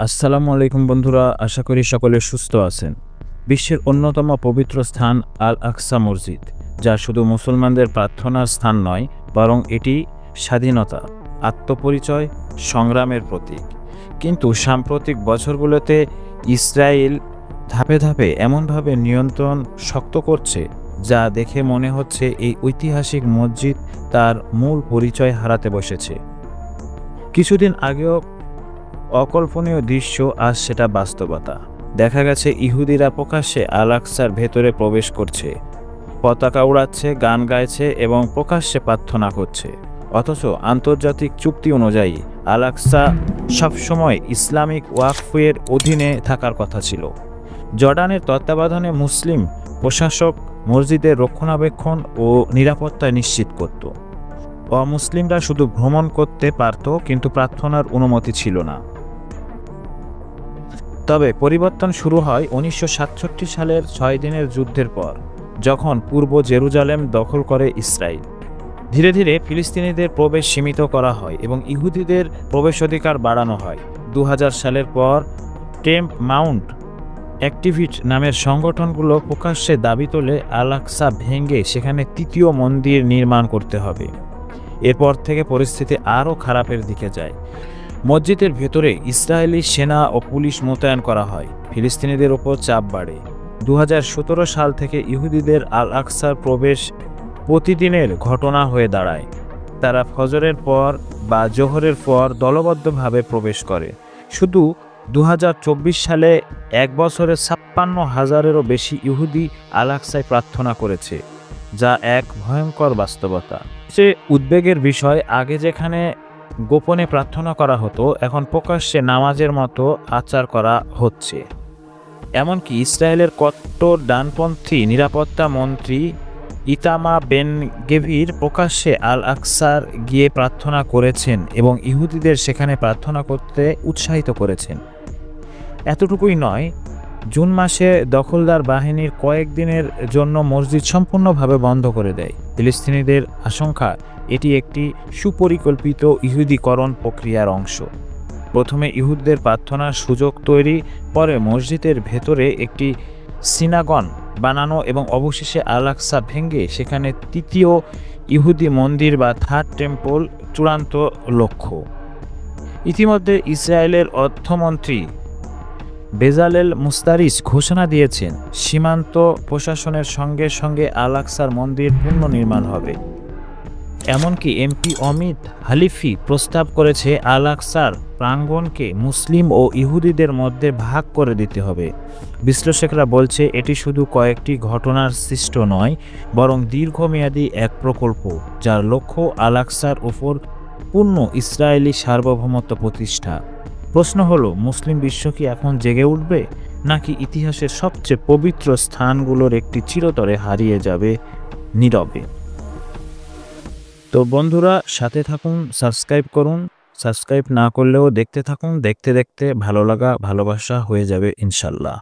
আসসালামু আলাইকুম বন্ধুরা, আশা করি সকলে সুস্থ আছেন। বিশ্বের অন্যতম পবিত্র স্থান আল আকসা মসজিদ, যা শুধু মুসলমানদের প্রার্থনার স্থান নয়, বরং এটি স্বাধীনতা, আত্মপরিচয়, সংগ্রামের প্রতীক। কিন্তু সাম্প্রতিক বছরগুলোতে ইসরায়েল ধাপে ধাপে এমনভাবে নিয়ন্ত্রণ শক্ত করছে, যা দেখে মনে হচ্ছে এই ঐতিহাসিক মসজিদ তার মূল পরিচয় হারাতে বসেছে। কিছুদিন আগেও অকল্পনীয় দৃশ্য, আজ সেটা বাস্তবতা। দেখা গেছে ইহুদিরা প্রকাশ্যে আল আকসার ভেতরে প্রবেশ করছে, পতাকা উড়াচ্ছে, গান গাইছে এবং প্রকাশ্যে প্রার্থনা করছে। অথচ আন্তর্জাতিক চুক্তি অনুযায়ী আল আকসা সবসময় ইসলামিক ওয়াকফের অধীনে থাকার কথা ছিল। জর্ডানের তত্ত্বাবধানে মুসলিম প্রশাসক মসজিদের রক্ষণাবেক্ষণ ও নিরাপত্তা নিশ্চিত করত। অমুসলিমরা শুধু ভ্রমণ করতে পারত, কিন্তু প্রার্থনার অনুমতি ছিল না। তবে পরিবর্তন শুরু হয় 1967 সালের 6 দিনের যুদ্ধের পর, যখন পূর্ব জেরুজালেম দখল করে ইসরায়েল। ধীরে ধীরে ফিলিস্তিনিদের প্রবেশ সীমিত করা হয় এবং ইহুদিদের প্রবেশাধিকার বাড়ানো হয়। 2000 সালের পর টেম্প মাউন্ট অ্যাক্টিভিস্ট নামের সংগঠনগুলো প্রকাশ্যে দাবি তোলে আল আকসা ভেঙে সেখানে তৃতীয় মন্দির নির্মাণ করতে হবে। এরপর থেকে পরিস্থিতি আরও খারাপের দিকে যায়। মসজিদের ভেতরে ইসরায়েলি সেনা ও পুলিশ মোতায়েন করা হয়, ফিলিস্তিনিদের ওপর চাপ বাড়ে। 2017 সাল থেকে ইহুদিদের আল আকসার প্রবেশ প্রতিদিনের ঘটনা হয়ে দাঁড়ায়। তারা ফজরের পর বা জোহরের পর দলবদ্ধভাবে প্রবেশ করে। শুধু 2024 সালে এক বছরে 56,000-এরও বেশি ইহুদি আল আকসায় প্রার্থনা করেছে, যা এক ভয়ঙ্কর বাস্তবতা। সে উদ্বেগের বিষয়, আগে যেখানে গোপনে প্রার্থনা করা হতো, এখন প্রকাশ্যে নামাজের মতো আচার করা হচ্ছে। এমনকি ইসরায়েলের কট্টর ডানপন্থী নিরাপত্তা মন্ত্রী ইতামা বেন গেভির প্রকাশ্যে আল আকসার গিয়ে প্রার্থনা করেছেন এবং ইহুদিদের সেখানে প্রার্থনা করতে উৎসাহিত করেছেন। এতটুকুই নয়, জুন মাসে দখলদার বাহিনীর কয়েকদিনের জন্য মসজিদ সম্পূর্ণভাবে বন্ধ করে দেয়। ফিলিস্তিনিদের আশঙ্কা এটি একটি সুপরিকল্পিত ইহুদিকরণ প্রক্রিয়ার অংশ। প্রথমে ইহুদিদের প্রার্থনার সুযোগ তৈরি, পরে মসজিদের ভেতরে একটি সিনাগন বানানো এবং অবশেষে আল আকসা ভেঙে সেখানে তৃতীয় ইহুদি মন্দির বা থার্ড টেম্পল চূড়ান্ত লক্ষ্য। ইতিমধ্যে ইসরায়েলের অর্থমন্ত্রী বেজালেল মুস্তারিস ঘোষণা দিয়েছেন, সীমান্ত প্রশাসনের সঙ্গে সঙ্গে আল আকসার মন্দির পুনর্নির্মাণ হবে। এমনকি এমপি অমিত হালিফি প্রস্তাব করেছে আল আকসার প্রাঙ্গণকে মুসলিম ও ইহুদিদের মধ্যে ভাগ করে দিতে হবে। বিশ্লেষকরা বলছে এটি শুধু কয়েকটি ঘটনার সৃষ্ট নয়, বরং দীর্ঘমেয়াদী এক প্রকল্প, যার লক্ষ্য আল আকসার উপর পূর্ণ ইসরায়েলি সার্বভৌমত্ব প্রতিষ্ঠা। প্রশ্ন হলো, মুসলিম বিশ্ব কি এখন জেগে উঠবে, নাকি ইতিহাসের সবচেয়ে পবিত্র স্থানগুলোর একটি চিরতরে হারিয়ে যাবে নীরবে? তো বন্ধুরা, সাথে থাকুন, সাবস্ক্রাইব করুন। সাবস্ক্রাইব না করলেও দেখতে থাকুন, দেখতে দেখতে ভালো লাগা ভালোবাসা হয়ে যাবে ইনশাল্লাহ।